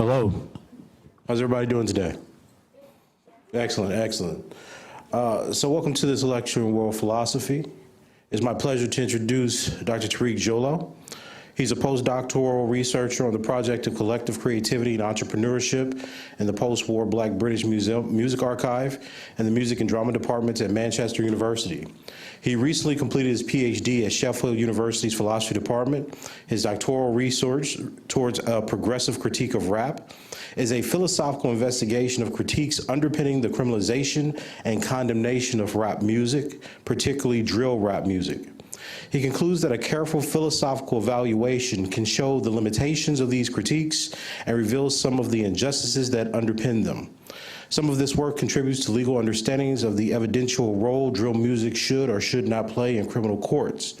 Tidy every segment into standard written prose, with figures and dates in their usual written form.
Hello. How's everybody doing today? Excellent, excellent. So welcome to this lecture in world philosophy. It's my pleasure to introduce Dr. Tareeq Jalloh. He's a postdoctoral researcher on the project of collective creativity and entrepreneurship in the post-war Black British Museum, Music Archive and the Music and Drama departments at Manchester University. He recently completed his PhD at Sheffield University's philosophy department. His doctoral research towards a progressive critique of rap is a philosophical investigation of critiques underpinning the criminalization and condemnation of rap music, particularly drill rap music. He concludes that a careful philosophical evaluation can show the limitations of these critiques and reveals some of the injustices that underpin them. Some of this work contributes to legal understandings of the evidential role drill music should or should not play in criminal courts.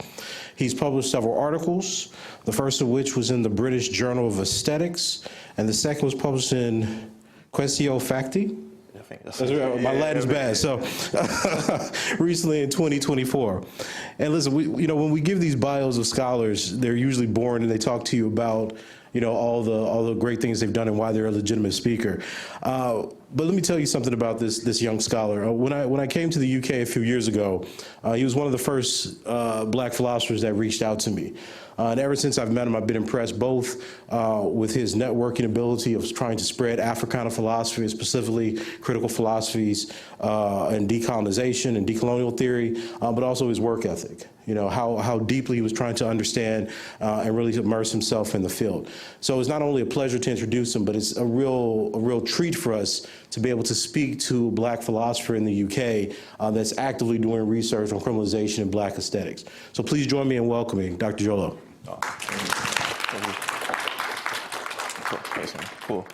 He's published several articles, the first of which was in the British Journal of Aesthetics, and the second was published in Quaestio Facti. I think that's my Latin's bad. So recently in 2024. And listen, when we give these bios of scholars, they're usually boring and they talk to you about, all the great things they've done and why they're a legitimate speaker. But let me tell you something about this young scholar. When I came to the UK a few years ago, he was one of the first Black philosophers that reached out to me. And ever since I've met him, I've been impressed both with his networking ability of trying to spread Africana philosophy, specifically critical philosophies and decolonization and decolonial theory, but also his work ethic. How deeply he was trying to understand and really immerse himself in the field. So it's not only a pleasure to introduce him, but it's a real treat for us to be able to speak to a Black philosopher in the UK that's actively doing research on criminalization and Black aesthetics. So please join me in welcoming Dr. Jalloh. Cool.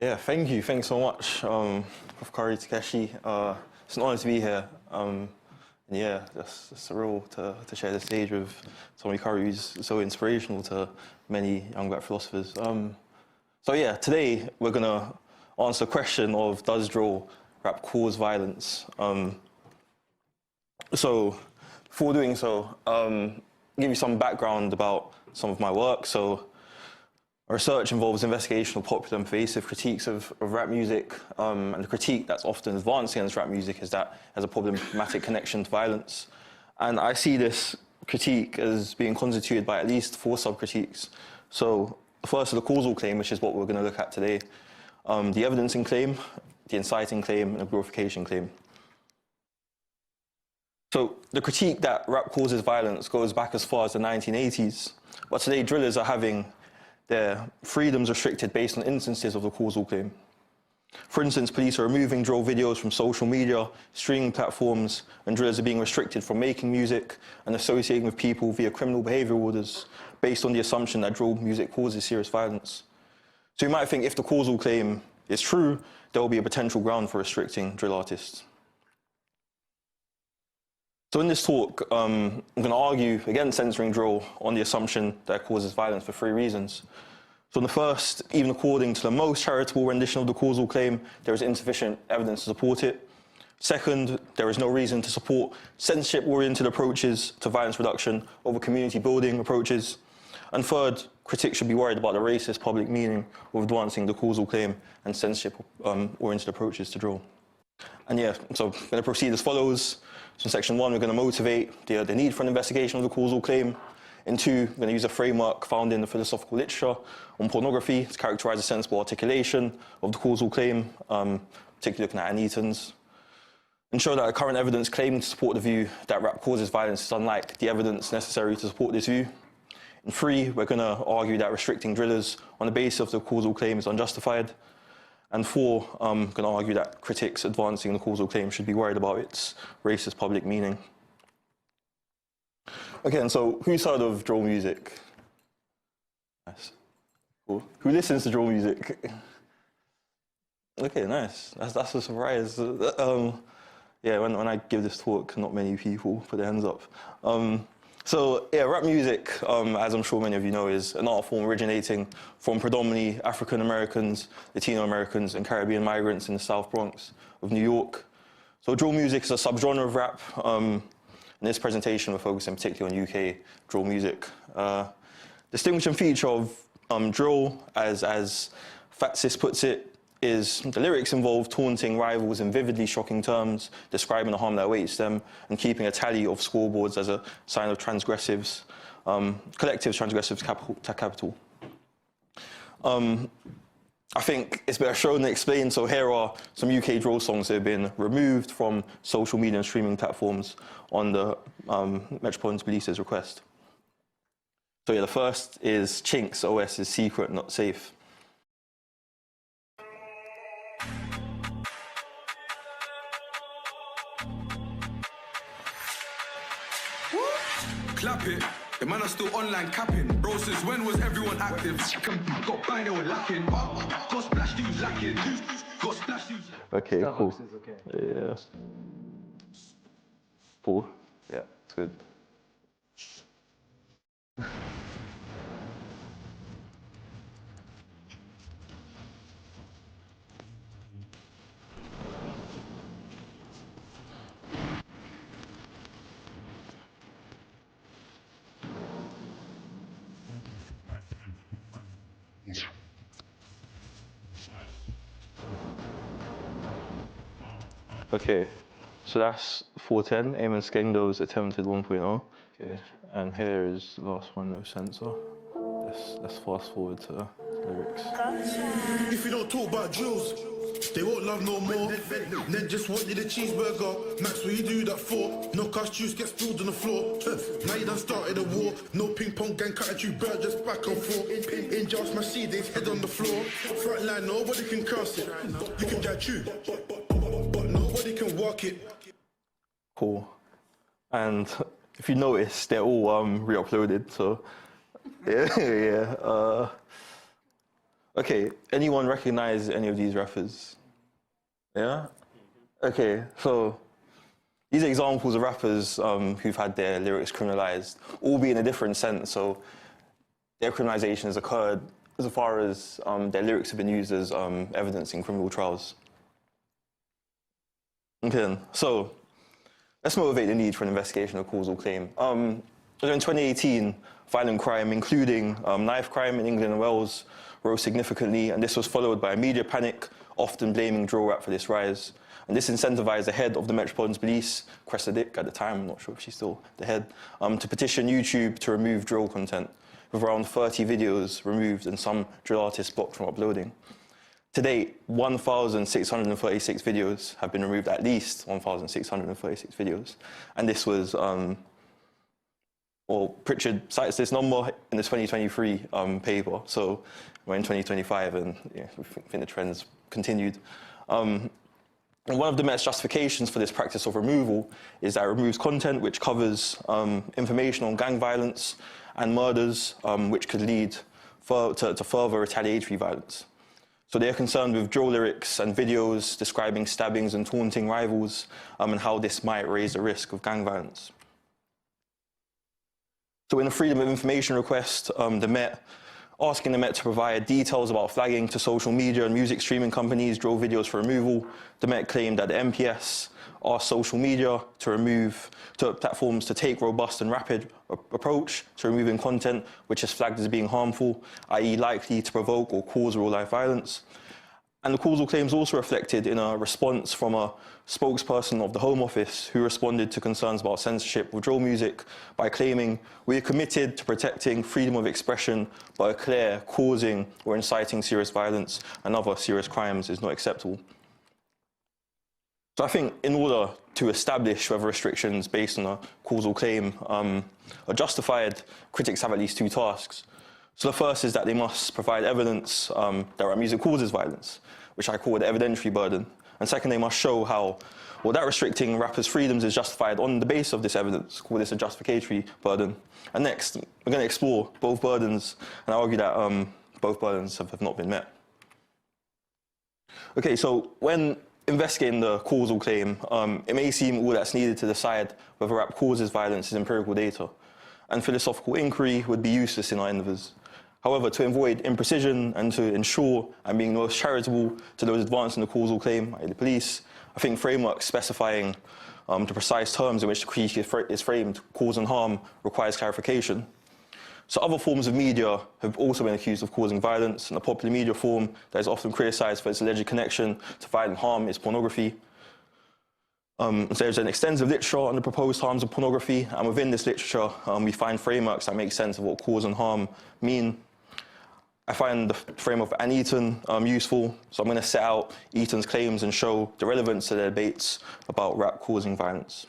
Yeah, thank you. Thanks so much, Prof. Kari Takeshi. It's an honor to be here. And yeah, it's surreal to share the stage with somebody who's so inspirational to many young Black philosophers. So yeah, today we're gonna answer the question of, does drill rap cause violence? So before doing so, give you some background about some of my work. So our research involves investigation of popular and pervasive critiques of rap music, and the critique that's often advanced against rap music is that it has a problematic connection to violence. And I see this critique as being constituted by at least 4 sub-critiques. So the first is the causal claim, which is what we're going to look at today, the evidencing claim, the inciting claim, and the glorification claim. So the critique that rap causes violence goes back as far as the 1980s, but today drillers are having their freedoms restricted based on instances of the causal claim. For instance, police are removing drill videos from social media, streaming platforms, and drillers are being restricted from making music and associating with people via criminal behavior orders based on the assumption that drill music causes serious violence. So you might think if the causal claim is true, there will be a potential ground for restricting drill artists. So in this talk, I'm going to argue against censoring drill on the assumption that it causes violence for 3 reasons. So in the first, even according to the most charitable rendition of the causal claim, there is insufficient evidence to support it. Second, there is no reason to support censorship-oriented approaches to violence reduction over community-building approaches. And third, critics should be worried about the racist public meaning of advancing the causal claim and censorship-oriented approaches to drill. And yeah, so I'm going to proceed as follows. So in section 1, we're going to motivate the need for an investigation of the causal claim. In 2, we're going to use a framework found in the philosophical literature on pornography to characterize a sensible articulation of the causal claim, particularly looking at Anitans, and show that the current evidence claiming to support the view that rap causes violence is unlike the evidence necessary to support this view. In 3, we're going to argue that restricting drillers on the basis of the causal claim is unjustified. And 4, I'm going to argue that critics advancing the causal claim should be worried about its racist public meaning. Okay, and so who's heard of drill music? Nice. Cool. Who listens to drill music? Okay, nice. That's a surprise. Yeah, when I give this talk, not many people put their hands up. So yeah, rap music, as I'm sure many of you know, is an art form originating from predominantly African Americans, Latino Americans, and Caribbean migrants in the South Bronx of New York. So drill music is a subgenre of rap. In this presentation, we're focusing particularly on UK drill music. Distinguishing feature of drill, as Fatsis puts it, is the lyrics involve taunting rivals in vividly shocking terms, describing the harm that awaits them, and keeping a tally of scoreboards as a sign of transgressives, collective transgressives capital. I think it's better shown and explained. So here are some UK drill songs that have been removed from social media and streaming platforms on the Metropolitan Police's request. So yeah, the first is Chinks, OS is secret, not safe. Clap it. The man are still online capping. Bro, since when was everyone active? Got bang, they were lacking. Got splash dudes lacking. Got splash dudes. Okay, cool. Okay. Yeah. 4. Yeah, it's good. Okay, so that's 410, Eamon Skendo's attempted 1.0. Okay, and here is the last one, no censor. Let's fast forward to the lyrics. If you don't talk about drills, they won't love no more. Ned just wanted a cheeseburger. Max, what you do that for? No cast juice gets spilled on the floor. Now you done started a war. No ping pong gang cut at you, bird just back and forth. In just my Mercedes, head on the floor. Front line, nobody can curse it. You can get you, but nobody can walk it. Cool. And if you notice, they're all re-uploaded, so yeah. Okay, anyone recognize any of these rappers? Yeah? Okay, so these are examples of rappers who've had their lyrics criminalized, albeit in a different sense. So their criminalization has occurred as far as their lyrics have been used as evidence in criminal trials. Okay, so let's motivate the need for an investigation of causal claim. In 2018, violent crime, including knife crime in England and Wales, rose significantly, and this was followed by a media panic, often blaming drill rap for this rise. And this incentivized the head of the Metropolitan Police, Cressida Dick at the time, I'm not sure if she's still the head, to petition YouTube to remove drill content, with around 30 videos removed and some drill artists blocked from uploading. To date, 1,636 videos have been removed, at least 1,636 videos. And this was, well, Pritchard cites this number in the 2023 paper, so we're in 2025 and yeah, we think the trend's continued. And one of the Met's justifications for this practice of removal is that it removes content which covers information on gang violence and murders, which could lead to further retaliatory violence. So they're concerned with drill lyrics and videos describing stabbings and taunting rivals, and how this might raise the risk of gang violence. So in a Freedom of Information request, asking the Met to provide details about flagging to social media and music streaming companies drill videos for removal, the Met claimed that the MPS asked social media to platforms to take robust and rapid approach to removing content which is flagged as being harmful, i.e. likely to provoke or cause real-life violence. And the causal claims also reflected in a response from a spokesperson of the Home Office who responded to concerns about censorship of drill music by claiming, "We are committed to protecting freedom of expression, but a clear causing or inciting serious violence and other serious crimes is not acceptable." So I think in order to establish whether restrictions based on a causal claim are justified, critics have at least 2 tasks. So the first is that they must provide evidence that rap music causes violence, which I call the evidentiary burden. And second, they must show how, well, that restricting rappers' freedoms is justified on the basis of this evidence, call this a justificatory burden. And next, we're going to explore both burdens and argue that both burdens have not been met. Okay, so when investigating the causal claim, it may seem all that's needed to decide whether rap causes violence is empirical data, and philosophical inquiry would be useless in our endeavours. However, to avoid imprecision and to ensure I'm being most charitable to those advancing the causal claim, i.e. the police, I think frameworks specifying the precise terms in which the critique is framed, cause and harm, requires clarification. So other forms of media have also been accused of causing violence, and the popular media form that is often criticised for its alleged connection to violent harm is pornography. So there's an extensive literature on the proposed harms of pornography, and within this literature, we find frameworks that make sense of what cause and harm mean. I find the framework of Anne Eaton useful, so I'm going to set out Eaton's claims and show the relevance to the debates about rap causing violence.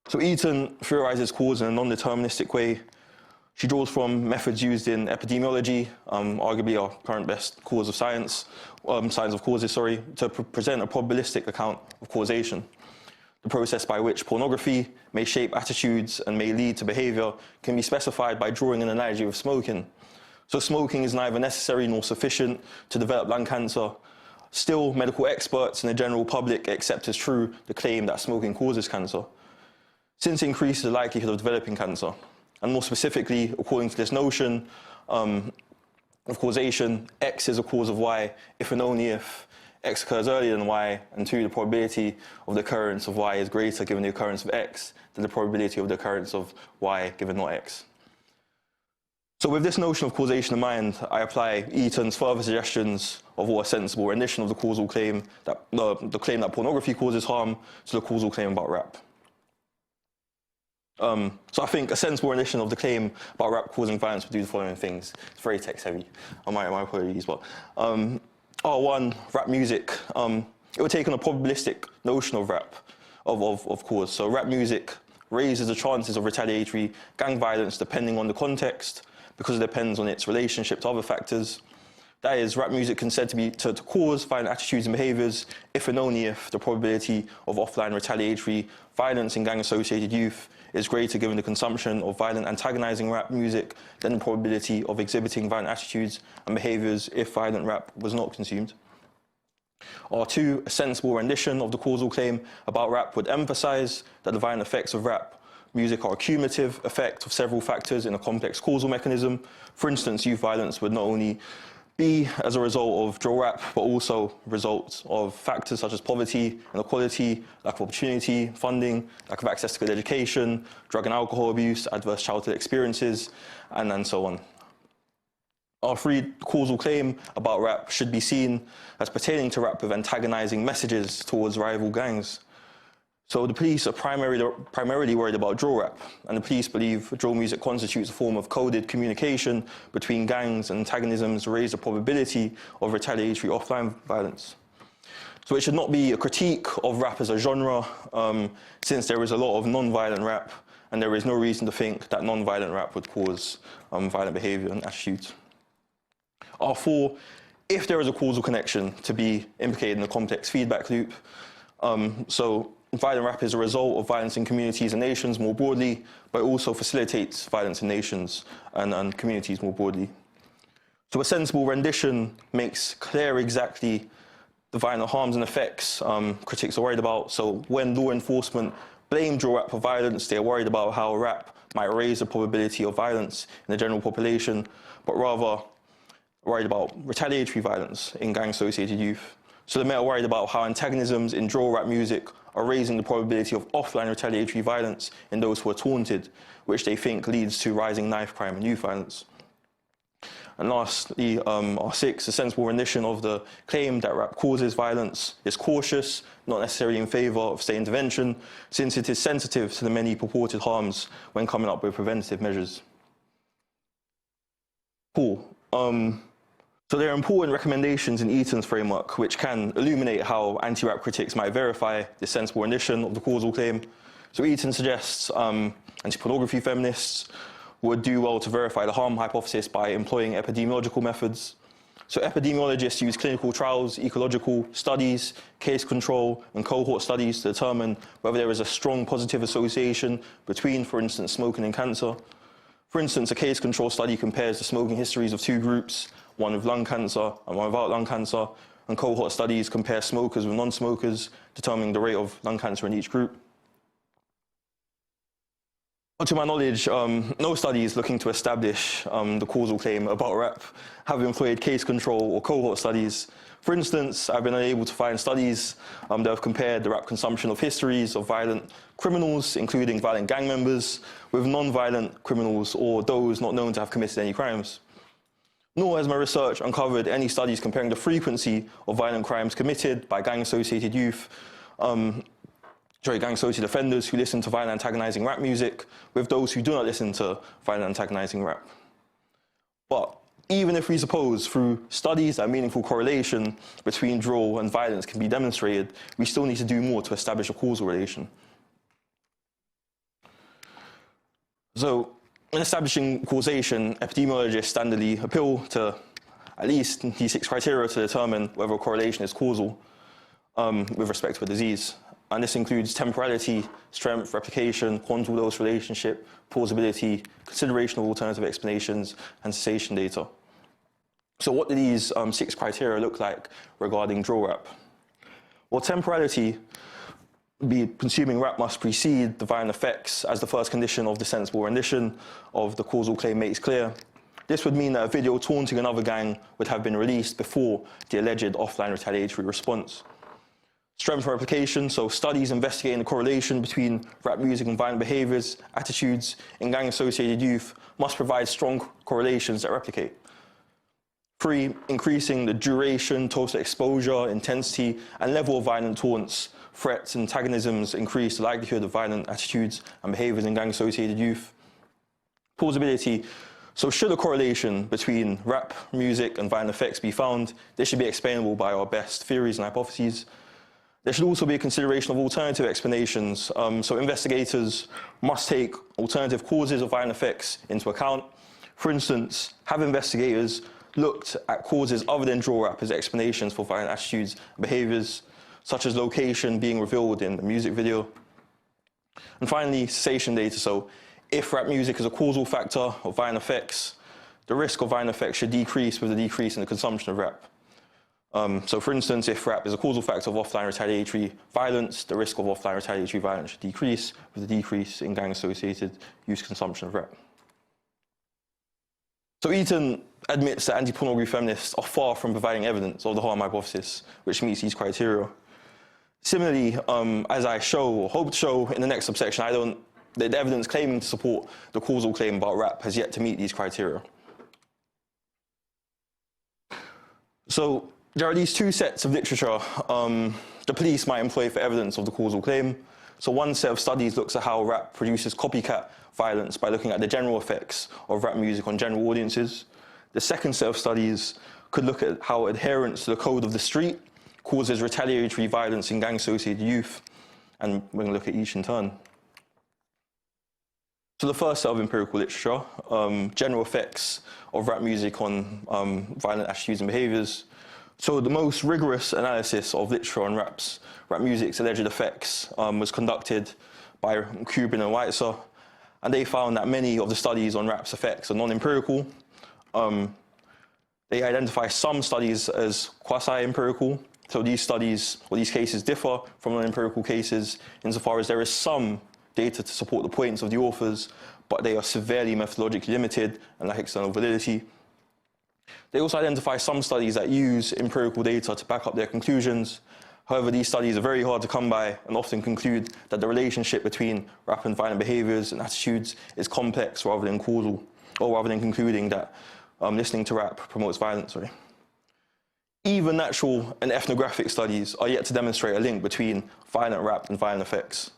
So Eaton theorizes cause in a non-deterministic way. She draws from methods used in epidemiology, arguably our current best cause of science, science of causes, sorry, to present a probabilistic account of causation. The process by which pornography may shape attitudes and may lead to behavior can be specified by drawing an analogy with smoking. So smoking is neither necessary nor sufficient to develop lung cancer. Still, medical experts and the general public accept as true the claim that smoking causes cancer, since it increases the likelihood of developing cancer. And more specifically, according to this notion of causation, X is a cause of Y if and only if X occurs earlier than Y, and 2, the probability of the occurrence of Y is greater given the occurrence of X than the probability of the occurrence of Y given not X. So with this notion of causation in mind, I apply Eaton's further suggestions of what a sensible rendition of the causal claim, that the claim that pornography causes harm, to the causal claim about rap. So I think a sensible rendition of the claim about rap causing violence would do the following things. It's very text heavy, my apologies, but R1, rap music, it would take on a probabilistic notion of rap, of cause. So rap music raises the chances of retaliatory gang violence depending on the context, because it depends on its relationship to other factors. That is, rap music can said to be to cause violent attitudes and behaviours if and only if the probability of offline retaliatory violence in gang-associated youth is greater given the consumption of violent antagonising rap music than the probability of exhibiting violent attitudes and behaviours if violent rap was not consumed. R2, a sensible rendition of the causal claim about rap would emphasise that the violent effects of rap music are a cumulative effect of several factors in a complex causal mechanism. For instance, youth violence would not only be as a result of drill rap, but also results of factors such as poverty, inequality, lack of opportunity, funding, lack of access to good education, drug and alcohol abuse, adverse childhood experiences, and so on. Our free causal claim about rap should be seen as pertaining to rap with antagonizing messages towards rival gangs. So the police are primarily worried about drill rap, and the police believe drill music constitutes a form of coded communication between gangs and antagonisms to raise the probability of retaliatory offline violence. So it should not be a critique of rap as a genre, since there is a lot of non-violent rap, and there is no reason to think that non-violent rap would cause violent behavior and attitudes. R4, if there is a causal connection to be implicated in a complex feedback loop, so violent rap is a result of violence in communities and nations more broadly, but it also facilitates violence in nations and communities more broadly. So a sensible rendition makes clear exactly the violent harms and effects critics are worried about. So when law enforcement blame drill rap for violence, they're worried about how rap might raise the probability of violence in the general population, but rather worried about retaliatory violence in gang-associated youth. So the men are worried about how antagonisms in drill rap music are raising the probability of offline retaliatory violence in those who are taunted, which they think leads to rising knife crime and youth violence. And lastly, R6, a sensible rendition of the claim that rap causes violence is cautious, not necessarily in favour of state intervention, since it is sensitive to the many purported harms when coming up with preventative measures. Cool. So there are important recommendations in Eaton's framework which can illuminate how anti-rap critics might verify this sensible rendition of the causal claim. So Eaton suggests anti-pornography feminists would do well to verify the harm hypothesis by employing epidemiological methods. So epidemiologists use clinical trials, ecological studies, case control, and cohort studies to determine whether there is a strong positive association between, for instance, smoking and cancer. For instance, a case control study compares the smoking histories of two groups, one with lung cancer and one without lung cancer, and cohort studies compare smokers with non-smokers, determining the rate of lung cancer in each group. To my knowledge, no studies looking to establish the causal claim about rap have employed case control or cohort studies. For instance, I've been unable to find studies that have compared the rap consumption of histories of violent criminals, including violent gang members, with non-violent criminals or those not known to have committed any crimes. Nor has my research uncovered any studies comparing the frequency of violent crimes committed by gang-associated youth, gang-associated offenders who listen to violent antagonizing rap music with those who do not listen to violent antagonizing rap. But even if we suppose through studies that meaningful correlation between drill and violence can be demonstrated, we still need to do more to establish a causal relation. So, in establishing causation, epidemiologists standardly appeal to at least these 6 criteria to determine whether a correlation is causal with respect to a disease. And this includes temporality, strength, replication, quantum dose relationship, plausibility, consideration of alternative explanations, and cessation data. So what do these 6 criteria look like regarding drill rap? Well, temporality, consuming rap must precede the violent effects as the first condition of the sensible rendition of the causal claim makes clear. This would mean that a video taunting another gang would have been released before the alleged offline retaliatory response. Strength and replication, so studies investigating the correlation between rap music and violent behaviors, attitudes in gang-associated youth must provide strong correlations that replicate. 3, increasing the duration, total exposure, intensity, and level of violent taunts, threats, and antagonisms increase the likelihood of violent attitudes and behaviors in gang-associated youth. Plausibility, so should a correlation between rap music and violent effects be found, this should be explainable by our best theories and hypotheses. There should also be a consideration of alternative explanations. So investigators must take alternative causes of violent effects into account. For instance, have investigators looked at causes other than drill rap as explanations for violent attitudes and behaviors, such as location being revealed in the music video. And finally, cessation data. So if rap music is a causal factor of violent effects, the risk of violent effects should decrease with the decrease in the consumption of rap. So for instance, if rap is a causal factor of offline retaliatory violence, the risk of offline retaliatory violence should decrease with the decrease in gang-associated youth consumption of rap. So Eaton admits that anti-pornography feminists are far from providing evidence of the harm hypothesis, which meets these criteria. Similarly, as I show or hope to show in the next subsection, the evidence claiming to support the causal claim about rap has yet to meet these criteria. So there are these 2 sets of literature the police might employ for evidence of the causal claim. So one set of studies looks at how rap produces copycat violence by looking at the general effects of rap music on general audiences. The second set of studies could look at how adherence to the code of the street causes retaliatory violence in gang-associated youth, and we're going to look at each in turn. So the first set of empirical literature, general effects of rap music on violent attitudes and behaviors. So the most rigorous analysis of literature on rap music's alleged effects was conducted by Cuban and Weitzer, and they found that many of the studies on rap's effects are non-empirical. They identify some studies as quasi-empirical. So these studies, or these cases, differ from non-empirical cases insofar as there is some data to support the points of the authors, but they are severely methodologically limited and lack external validity. They also identify some studies that use empirical data to back up their conclusions. However, these studies are very hard to come by and often conclude that the relationship between rap and violent behaviors and attitudes is complex rather than causal, or rather than concluding that listening to rap promotes violence. Even natural and ethnographic studies are yet to demonstrate a link between violent rap and violent effects.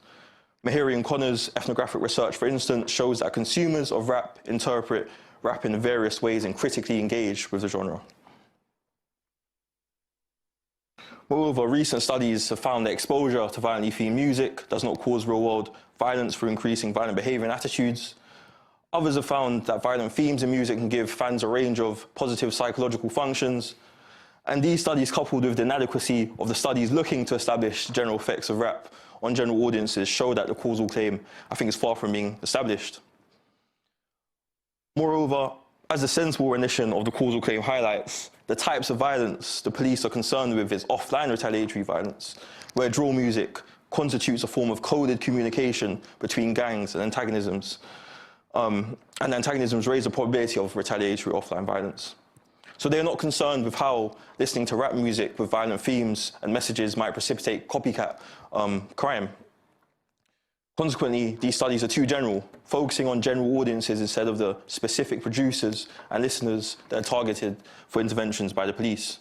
Mahiri and Connor's ethnographic research, for instance, shows that consumers of rap interpret rap in various ways and critically engage with the genre. Moreover, recent studies have found that exposure to violently themed music does not cause real-world violence through increasing violent behavior and attitudes. Others have found that violent themes in music can give fans a range of positive psychological functions. And these studies, coupled with the inadequacy of the studies looking to establish the general effects of rap on general audiences, show that the causal claim, I think, is far from being established. Moreover, as the sensible rendition of the causal claim highlights, the types of violence the police are concerned with is offline retaliatory violence, where drill music constitutes a form of coded communication between gangs and antagonisms. And antagonisms raise the probability of retaliatory offline violence. So they're not concerned with how listening to rap music with violent themes and messages might precipitate copycat crime. Consequently, these studies are too general, focusing on general audiences instead of the specific producers and listeners that are targeted for interventions by the police.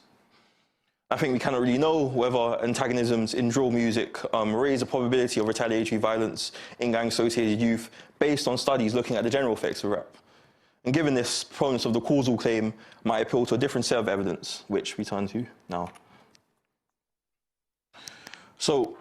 I think we cannot really know whether antagonisms in drill music raise the probability of retaliatory violence in gang-associated youth based on studies looking at the general effects of rap. And given this, proponents of the causal claim might appeal to a different set of evidence, which we turn to now. So,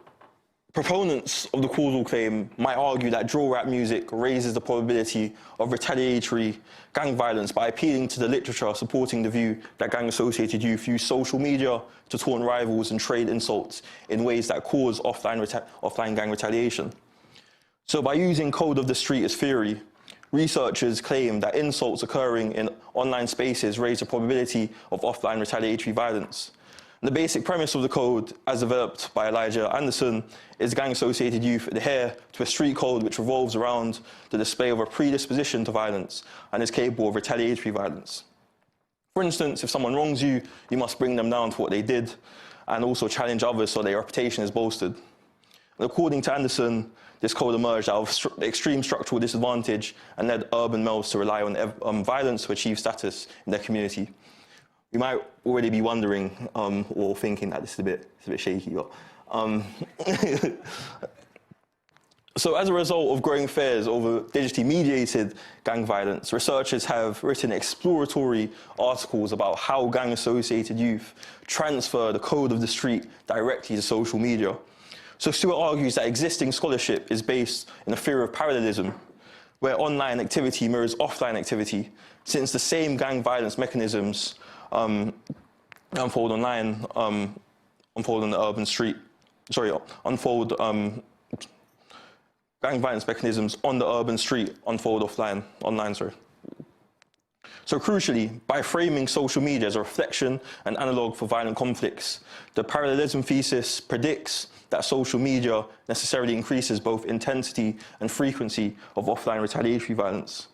proponents of the causal claim might argue that drill rap music raises the probability of retaliatory gang violence by appealing to the literature supporting the view that gang-associated youth use social media to taunt rivals and trade insults in ways that cause offline gang retaliation. So by using code of the street as theory, researchers claim that insults occurring in online spaces raise the probability of offline retaliatory violence. The basic premise of the code, as developed by Elijah Anderson, is gang-associated youth adhere to a street code which revolves around the display of a predisposition to violence and is capable of retaliatory violence. For instance, if someone wrongs you, you must bring them down for what they did and also challenge others so their reputation is bolstered. And according to Anderson, this code emerged out of extreme structural disadvantage and led urban males to rely on violence to achieve status in their community. We might already be wondering or thinking that this is a bit shaky, but so as a result of growing fears over digitally mediated gang violence, researchers have written exploratory articles about how gang-associated youth transfer the code of the street directly to social media. So Stewart argues that existing scholarship is based in a theory of parallelism, where online activity mirrors offline activity, since the same gang violence mechanisms unfold online, unfold on the urban street. Gang violence mechanisms on the urban street unfold online. So crucially, by framing social media as a reflection and analog for violent conflicts, the parallelism thesis predicts that social media necessarily increases both intensity and frequency of offline retaliatory violence.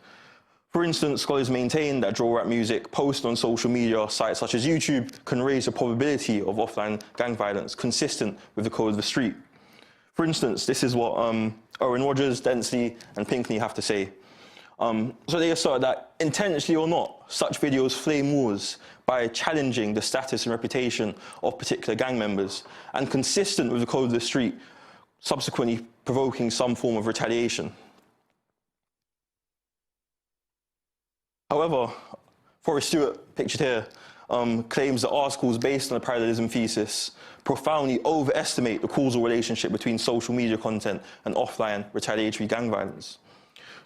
For instance, scholars maintain that drill rap music posted on social media sites such as YouTube can raise the probability of offline gang violence consistent with the code of the street. For instance, this is what Owen Rogers, Densely, and Pinckney have to say. So they assert that, intentionally or not, such videos flame wars by challenging the status and reputation of particular gang members, and consistent with the code of the street, subsequently provoking some form of retaliation. However, Forrest Stewart, pictured here, claims that articles based on the parallelism thesis profoundly overestimate the causal relationship between social media content and offline retaliatory gang violence.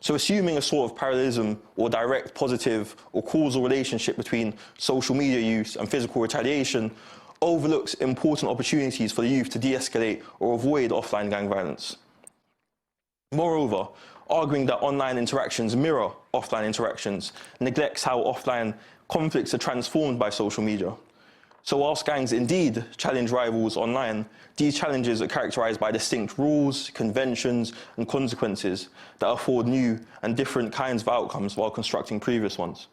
So assuming a sort of parallelism or direct positive or causal relationship between social media use and physical retaliation overlooks important opportunities for the youth to de-escalate or avoid offline gang violence. Moreover, arguing that online interactions mirror offline interactions neglects how offline conflicts are transformed by social media. So whilst gangs indeed challenge rivals online, these challenges are characterized by distinct rules, conventions, and consequences that afford new and different kinds of outcomes while constructing previous ones.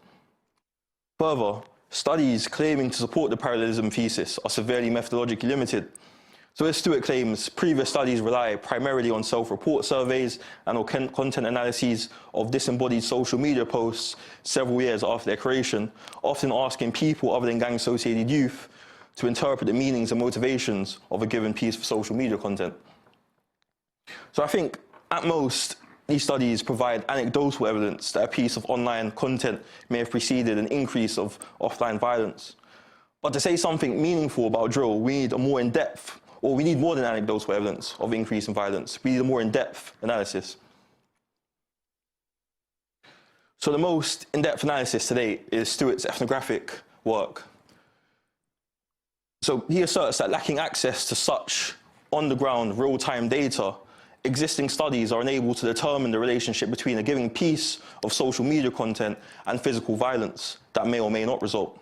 Further, studies claiming to support the parallelism thesis are severely methodologically limited. So as Stewart claims, previous studies rely primarily on self-report surveys and or content analyses of disembodied social media posts several years after their creation, often asking people other than gang-associated youth to interpret the meanings and motivations of a given piece of social media content. So I think, at most, these studies provide anecdotal evidence that a piece of online content may have preceded an increase of offline violence. But to say something meaningful about drill, we need a more in-depth, or we need more than anecdotal evidence of increase in violence. We need a more in-depth analysis. So the most in-depth analysis to date is Stewart's ethnographic work. So he asserts that lacking access to such on-the-ground real-time data, existing studies are unable to determine the relationship between a given piece of social media content and physical violence that may or may not result.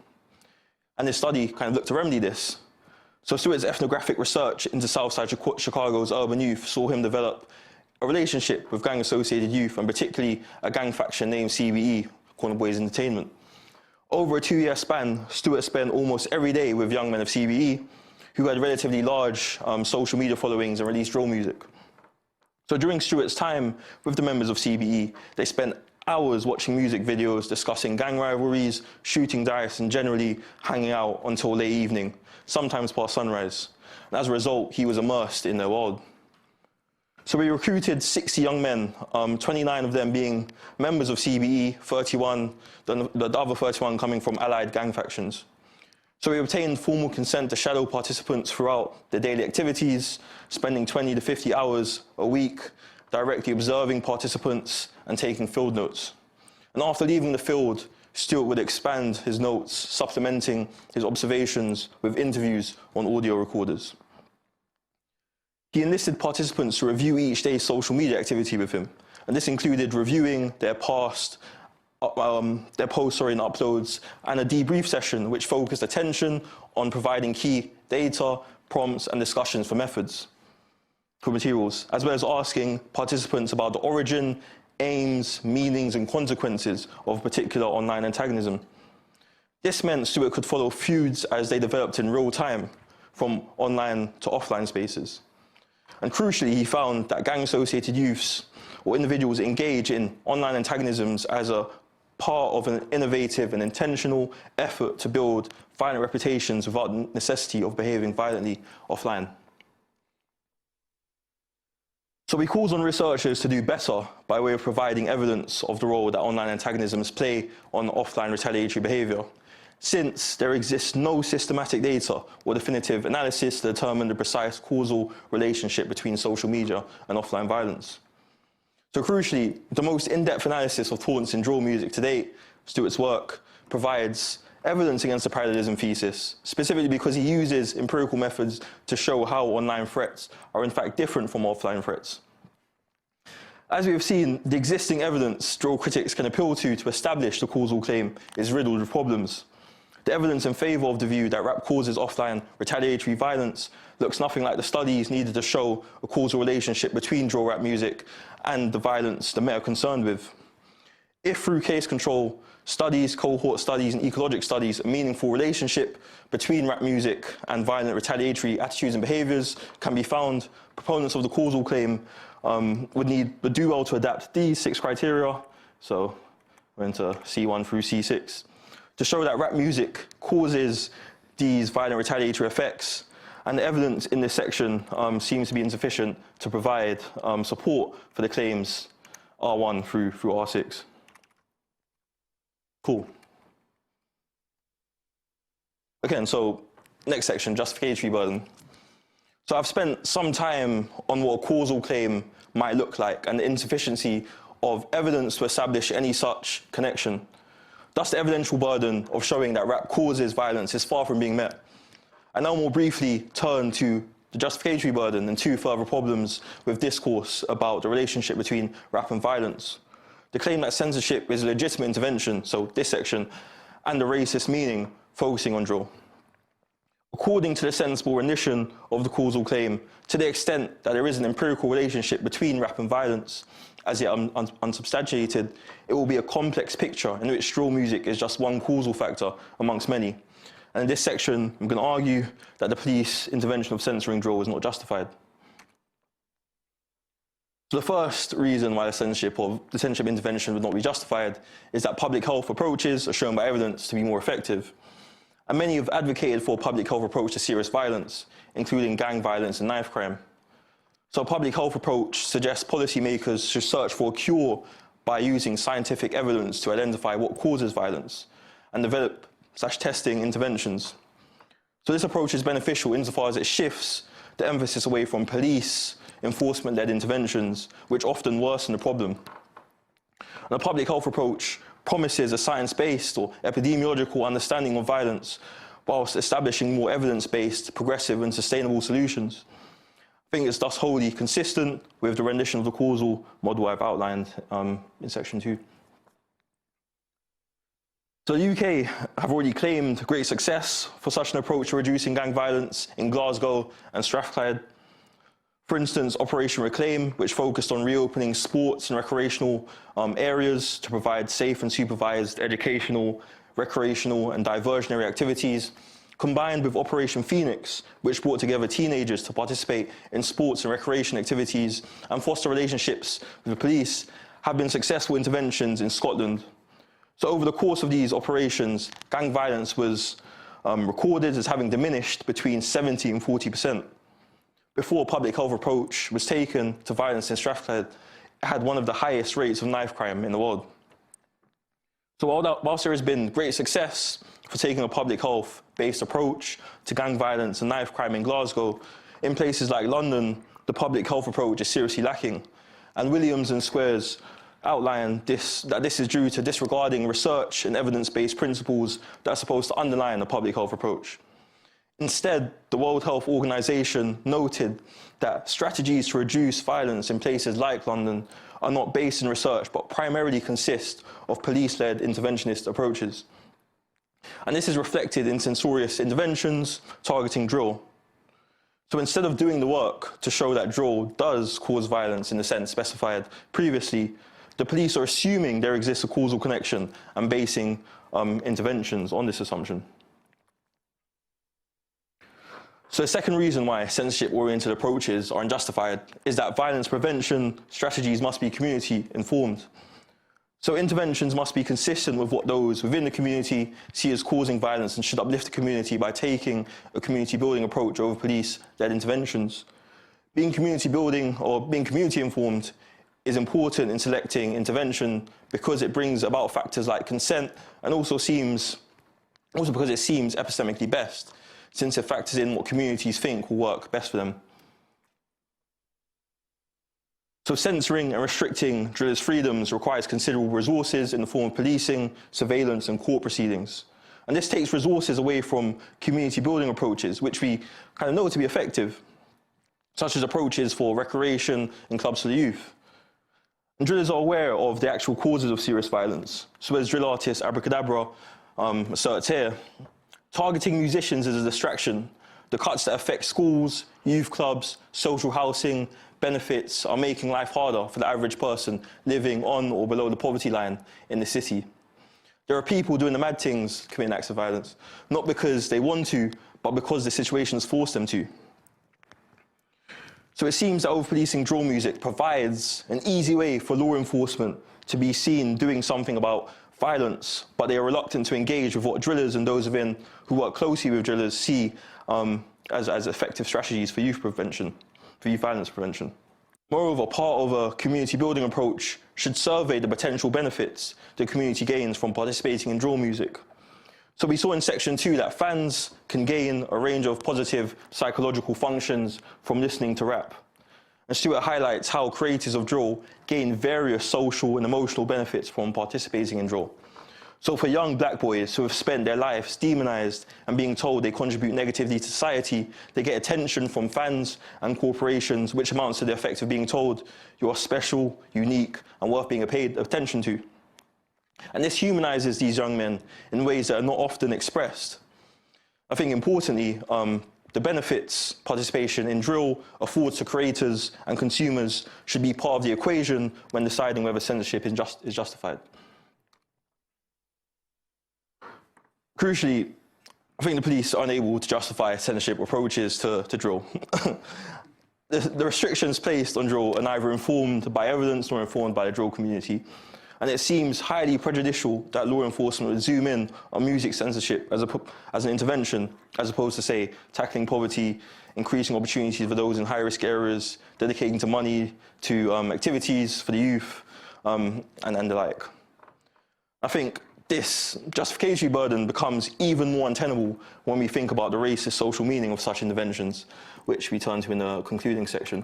And this study kind of looked to remedy this. So Stewart's ethnographic research into Southside Chicago's urban youth saw him develop a relationship with gang-associated youth, and particularly a gang faction named CBE, Corner Boys Entertainment. Over a 2-year span, Stewart spent almost every day with young men of CBE who had relatively large social media followings and released drill music. So during Stewart's time with the members of CBE, they spent hours watching music videos, discussing gang rivalries, shooting dice, and generally hanging out until late evening, sometimes past sunrise. And as a result, he was immersed in their world. So we recruited 60 young men, 29 of them being members of CBE, 31, the other 31 coming from allied gang factions. So we obtained formal consent to shadow participants throughout their daily activities, spending 20 to 50 hours a week directly observing participants and taking field notes. And after leaving the field, Stewart would expand his notes, supplementing his observations with interviews on audio recorders. He enlisted participants to review each day's social media activity with him, and this included reviewing their posts and uploads, and a debrief session which focused attention on providing key data, prompts, and discussions for materials, as well as asking participants about the origin, aims, meanings, and consequences of particular online antagonism. This meant Stewart could follow feuds as they developed in real time, from online to offline spaces. And crucially, he found that gang-associated youths or individuals engage in online antagonisms as a part of an innovative and intentional effort to build violent reputations without the necessity of behaving violently offline. So we called on researchers to do better by way of providing evidence of the role that online antagonisms play on offline retaliatory behavior, since there exists no systematic data or definitive analysis to determine the precise causal relationship between social media and offline violence. So crucially, the most in-depth analysis of taunts in drill music to date, Stewart's work, provides evidence against the parallelism thesis, specifically because he uses empirical methods to show how online threats are in fact different from offline threats. As we have seen, the existing evidence drill critics can appeal to establish the causal claim is riddled with problems. The evidence in favour of the view that rap causes offline retaliatory violence looks nothing like the studies needed to show a causal relationship between drill rap music and the violence the Met are concerned with. If through case control studies, cohort studies, and ecologic studies, a meaningful relationship between rap music and violent retaliatory attitudes and behaviours can be found, proponents of the causal claim would do well to adapt these 6 criteria, so we're into C1 through C6, to show that rap music causes these violent retaliatory effects, and the evidence in this section seems to be insufficient to provide support for the claims R1 through R6. Cool. Again, so next section, justificatory burden. So I've spent some time on what a causal claim might look like and the insufficiency of evidence to establish any such connection. Thus, the evidential burden of showing that rap causes violence is far from being met. I now more briefly turn to the justificatory burden and 2 further problems with discourse about the relationship between rap and violence. The claim that censorship is a legitimate intervention, so this section, and the racist meaning, focusing on drill. According to the sensible rendition of the causal claim, to the extent that there is an empirical relationship between rap and violence, as yet unsubstantiated, it will be a complex picture in which drill music is just one causal factor amongst many. And in this section, I'm going to argue that the police intervention of censoring drill is not justified. So the first reason why the censorship intervention would not be justified is that public health approaches are shown by evidence to be more effective. And many have advocated for a public health approach to serious violence, including gang violence and knife crime. So a public health approach suggests policymakers should search for a cure by using scientific evidence to identify what causes violence and develop/testing interventions. So this approach is beneficial insofar as it shifts the emphasis away from police enforcement-led interventions, which often worsen the problem. And a public health approach promises a science-based or epidemiological understanding of violence whilst establishing more evidence-based, progressive and sustainable solutions. I think it's thus wholly consistent with the rendition of the causal model I've outlined in section 2. So the UK have already claimed great success for such an approach to reducing gang violence in Glasgow and Strathclyde. For instance, Operation Reclaim, which focused on reopening sports and recreational areas to provide safe and supervised educational, recreational and diversionary activities, combined with Operation Phoenix, which brought together teenagers to participate in sports and recreation activities and foster relationships with the police, have been successful interventions in Scotland. So over the course of these operations, gang violence was recorded as having diminished between 70 and 40%. Before a public health approach was taken to violence in Strathclyde, it had one of the highest rates of knife crime in the world. So whilst there has been great success for taking a public health-based approach to gang violence and knife crime in Glasgow, in places like London, the public health approach is seriously lacking. And Williams and Squares outline that this is due to disregarding research and evidence-based principles that are supposed to underline a public health approach. Instead, the World Health Organization noted that strategies to reduce violence in places like London are not based in research, but primarily consist of police-led interventionist approaches. And this is reflected in censorious interventions targeting drill. So instead of doing the work to show that drill does cause violence in the sense specified previously, the police are assuming there exists a causal connection and basing interventions on this assumption. So the second reason why censorship-oriented approaches are unjustified is that violence prevention strategies must be community-informed. So interventions must be consistent with what those within the community see as causing violence and should uplift the community by taking a community-building approach over police-led interventions. Being community-building or being community-informed is important in selecting intervention because it brings about factors like consent and also because it seems epistemically best, since it factors in what communities think will work best for them. So censoring and restricting drillers' freedoms requires considerable resources in the form of policing, surveillance, and court proceedings. And this takes resources away from community building approaches, which we kind of know to be effective, such as approaches for recreation and clubs for the youth. And drillers are aware of the actual causes of serious violence. So as drill artist Abracadabra asserts here, targeting musicians is a distraction. The cuts that affect schools, youth clubs, social housing, benefits are making life harder for the average person living on or below the poverty line in the city. There are people doing the mad things, committing acts of violence, not because they want to, but because the situation has forced them to. So it seems that over-policing drill music provides an easy way for law enforcement to be seen doing something about violence, but they are reluctant to engage with what drillers and those within who work closely with drillers see as effective strategies for youth prevention, for youth violence prevention. Moreover, part of a community building approach should survey the potential benefits the community gains from participating in drill music. So we saw in section 2 that fans can gain a range of positive psychological functions from listening to rap. And Stuart highlights how creators of drill gain various social and emotional benefits from participating in drill. So for young black boys who have spent their lives demonized and being told they contribute negatively to society, they get attention from fans and corporations, which amounts to the effect of being told you are special, unique, and worth being paid attention to. And this humanizes these young men in ways that are not often expressed. I think importantly, the benefits participation in drill affords to creators and consumers should be part of the equation when deciding whether censorship is justified. Crucially, I think the police are unable to justify censorship approaches to drill. The restrictions placed on drill are neither informed by evidence nor informed by the drill community. And it seems highly prejudicial that law enforcement would zoom in on music censorship as an intervention, as opposed to, say, tackling poverty, increasing opportunities for those in high-risk areas, dedicating to money to activities for the youth, and the like. I think this justificatory burden becomes even more untenable when we think about the racist social meaning of such interventions, which we turn to in the concluding section.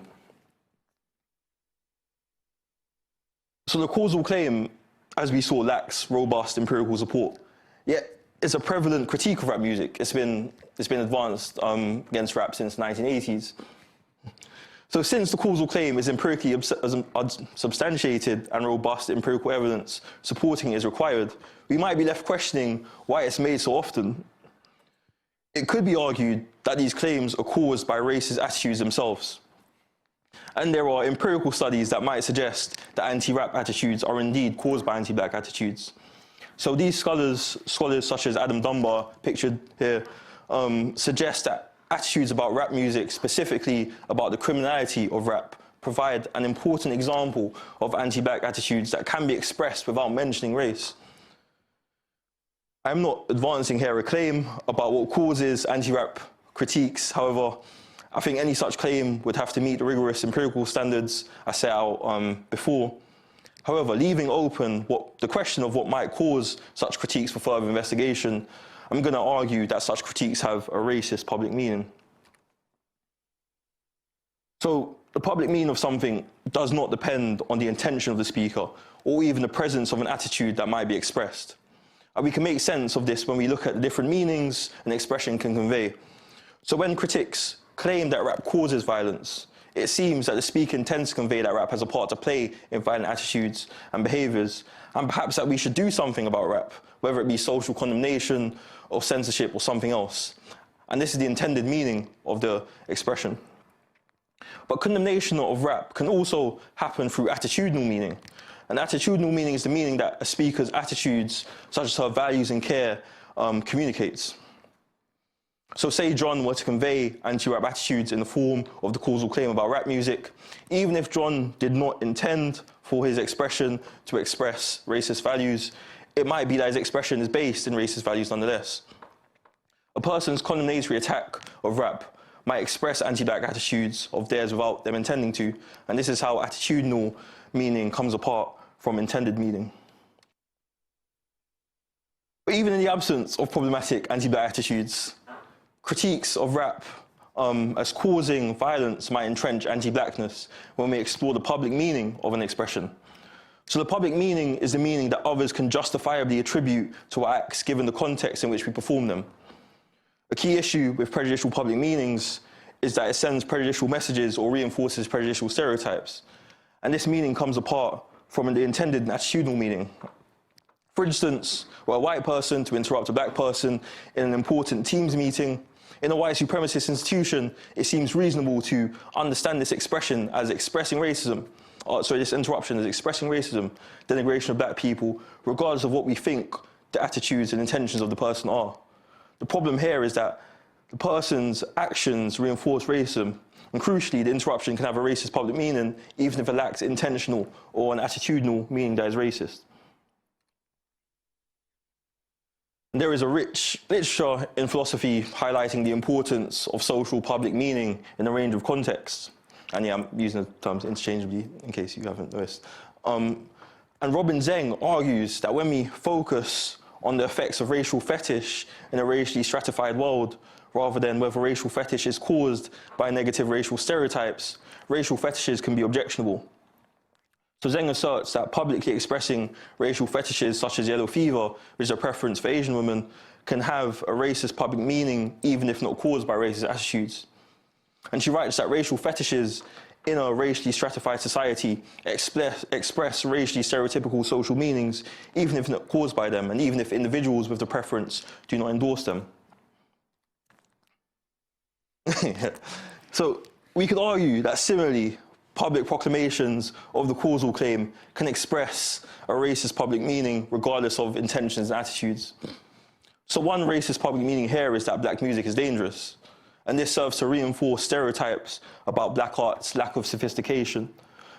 So the causal claim, as we saw, lacks robust empirical support. Yet it's a prevalent critique of rap music. It's been advanced against rap since the 1980s. So since the causal claim is empirically substantiated and robust empirical evidence supporting it is required, we might be left questioning why it's made so often. It could be argued that these claims are caused by racist attitudes themselves. And there are empirical studies that might suggest that anti-rap attitudes are indeed caused by anti-black attitudes. So these scholars such as Adam Dunbar, pictured here, suggest that attitudes about rap music, specifically about the criminality of rap, provide an important example of anti-black attitudes that can be expressed without mentioning race. I'm not advancing here a claim about what causes anti-rap critiques. However, I think any such claim would have to meet the rigorous empirical standards I set out before. However, leaving open the question of what might cause such critiques for further investigation, I'm going to argue that such critiques have a racist public meaning. So the public meaning of something does not depend on the intention of the speaker or even the presence of an attitude that might be expressed. And we can make sense of this when we look at the different meanings an expression can convey. So when critics claim that rap causes violence, it seems that the speaker intends to convey that rap has a part to play in violent attitudes and behaviours, and perhaps that we should do something about rap, whether it be social condemnation or censorship or something else. And this is the intended meaning of the expression. But condemnation of rap can also happen through attitudinal meaning. And attitudinal meaning is the meaning that a speaker's attitudes, such as her values and care, communicates. So say John were to convey anti-rap attitudes in the form of the causal claim about rap music, even if John did not intend for his expression to express racist values, it might be that his expression is based in racist values nonetheless. A person's condemnatory attack of rap might express anti-black attitudes of theirs without them intending to, and this is how attitudinal meaning comes apart from intended meaning. But even in the absence of problematic anti-black attitudes, critiques of rap as causing violence might entrench anti-blackness when we explore the public meaning of an expression. So the public meaning is the meaning that others can justifiably attribute to our acts given the context in which we perform them. A key issue with prejudicial public meanings is that it sends prejudicial messages or reinforces prejudicial stereotypes. And this meaning comes apart from the intended attitudinal meaning. For instance, were a white person to interrupt a black person in an important Teams meeting, in a white supremacist institution, it seems reasonable to understand this expression as expressing racism, this interruption as expressing racism, denigration of black people, regardless of what we think the attitudes and intentions of the person are. The problem here is that the person's actions reinforce racism, and crucially, the interruption can have a racist public meaning, even if it lacks intentional or an attitudinal meaning that is racist. There is a rich literature in philosophy highlighting the importance of social public meaning in a range of contexts. And yeah, I'm using the terms interchangeably in case you haven't noticed. And Robin Zeng argues that when we focus on the effects of racial fetish in a racially stratified world, rather than whether racial fetish is caused by negative racial stereotypes, racial fetishes can be objectionable. So Zeng asserts that publicly expressing racial fetishes such as yellow fever, which is a preference for Asian women, can have a racist public meaning even if not caused by racist attitudes. And she writes that racial fetishes in a racially stratified society express racially stereotypical social meanings even if not caused by them and even if individuals with the preference do not endorse them. So we could argue that similarly, public proclamations of the causal claim can express a racist public meaning regardless of intentions and attitudes. So one racist public meaning here is that black music is dangerous, and this serves to reinforce stereotypes about black art's lack of sophistication.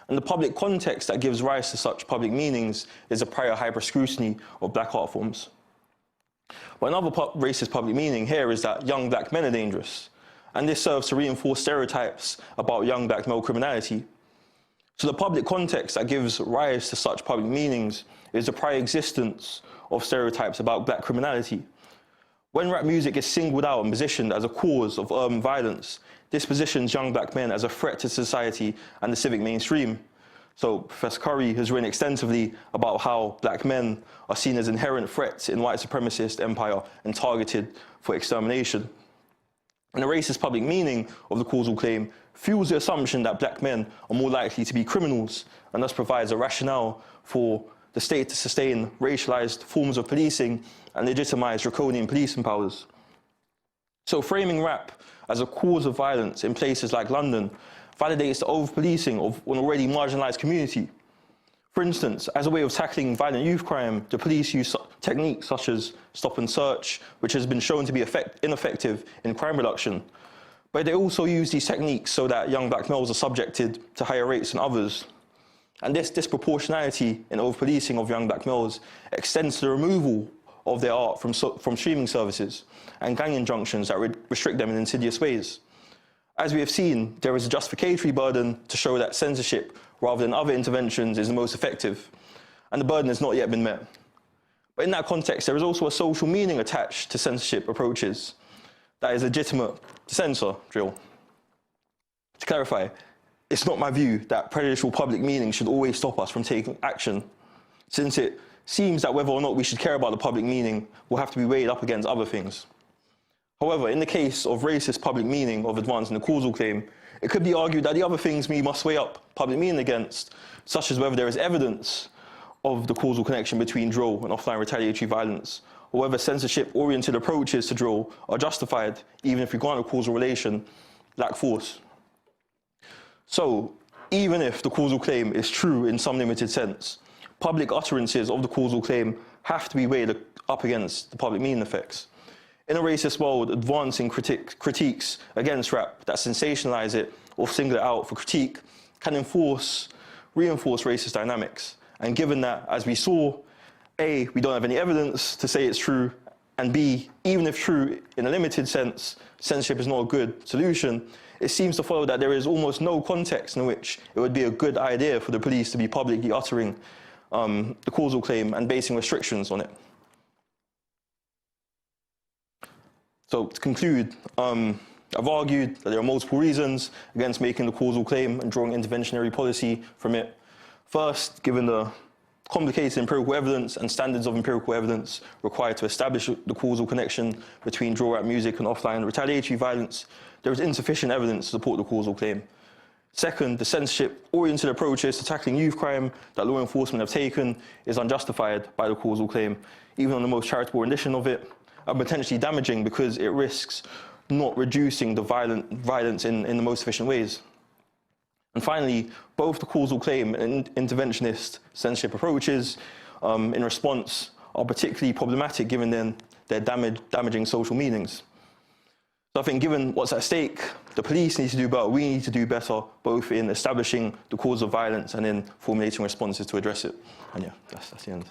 And the public context that gives rise to such public meanings is a prior hyper-scrutiny of black art forms. But another racist public meaning here is that young black men are dangerous, and this serves to reinforce stereotypes about young black male criminality. So the public context that gives rise to such public meanings is the prior existence of stereotypes about black criminality. When rap music is singled out and positioned as a cause of urban violence, this positions young black men as a threat to society and the civic mainstream. So Professor Curry has written extensively about how black men are seen as inherent threats in white supremacist empire and targeted for extermination. And the racist public meaning of the causal claim fuels the assumption that black men are more likely to be criminals, and thus provides a rationale for the state to sustain racialized forms of policing and legitimize draconian policing powers. So framing rap as a cause of violence in places like London validates the over-policing of an already marginalized community. For instance, as a way of tackling violent youth crime, the police use techniques such as stop and search, which has been shown to be ineffective in crime reduction. But they also use these techniques so that young black males are subjected to higher rates than others. And this disproportionality in over-policing of young black males extends to the removal of their art from streaming services and gang injunctions that restrict them in insidious ways. As we have seen, there is a justificatory burden to show that censorship, rather than other interventions, is the most effective, and the burden has not yet been met. But in that context, there is also a social meaning attached to censorship approaches that is legitimate to censor drill. To clarify, it's not my view that prejudicial public meaning should always stop us from taking action, since it seems that whether or not we should care about the public meaning will have to be weighed up against other things. However, in the case of racist public meaning of advancing the causal claim, it could be argued that the other things we must weigh up public meaning against, such as whether there is evidence of the causal connection between drill and offline retaliatory violence, or whether censorship-oriented approaches to drill are justified, even if we grant a causal relation, lack force. So, even if the causal claim is true in some limited sense, public utterances of the causal claim have to be weighed up against the public meaning effects. In a racist world, advancing critiques against rap that sensationalize it or single it out for critique can reinforce racist dynamics. And given that, as we saw, A, we don't have any evidence to say it's true, and B, even if true in a limited sense, censorship is not a good solution, it seems to follow that there is almost no context in which it would be a good idea for the police to be publicly uttering the causal claim and basing restrictions on it. So to conclude, I've argued that there are multiple reasons against making the causal claim and drawing interventionary policy from it. First, given the complicated empirical evidence and standards of empirical evidence required to establish the causal connection between drill rap music and offline retaliatory violence, there is insufficient evidence to support the causal claim. Second, the censorship-oriented approaches to tackling youth crime that law enforcement have taken is unjustified by the causal claim, even on the most charitable rendition of it, and potentially damaging because it risks not reducing the violence in the most efficient ways. And finally, both the causal claim and interventionist censorship approaches in response are particularly problematic given their damaging social meanings. So I think given what's at stake, the police need to do better, we need to do better, both in establishing the cause of violence and in formulating responses to address it. And yeah, that's the end.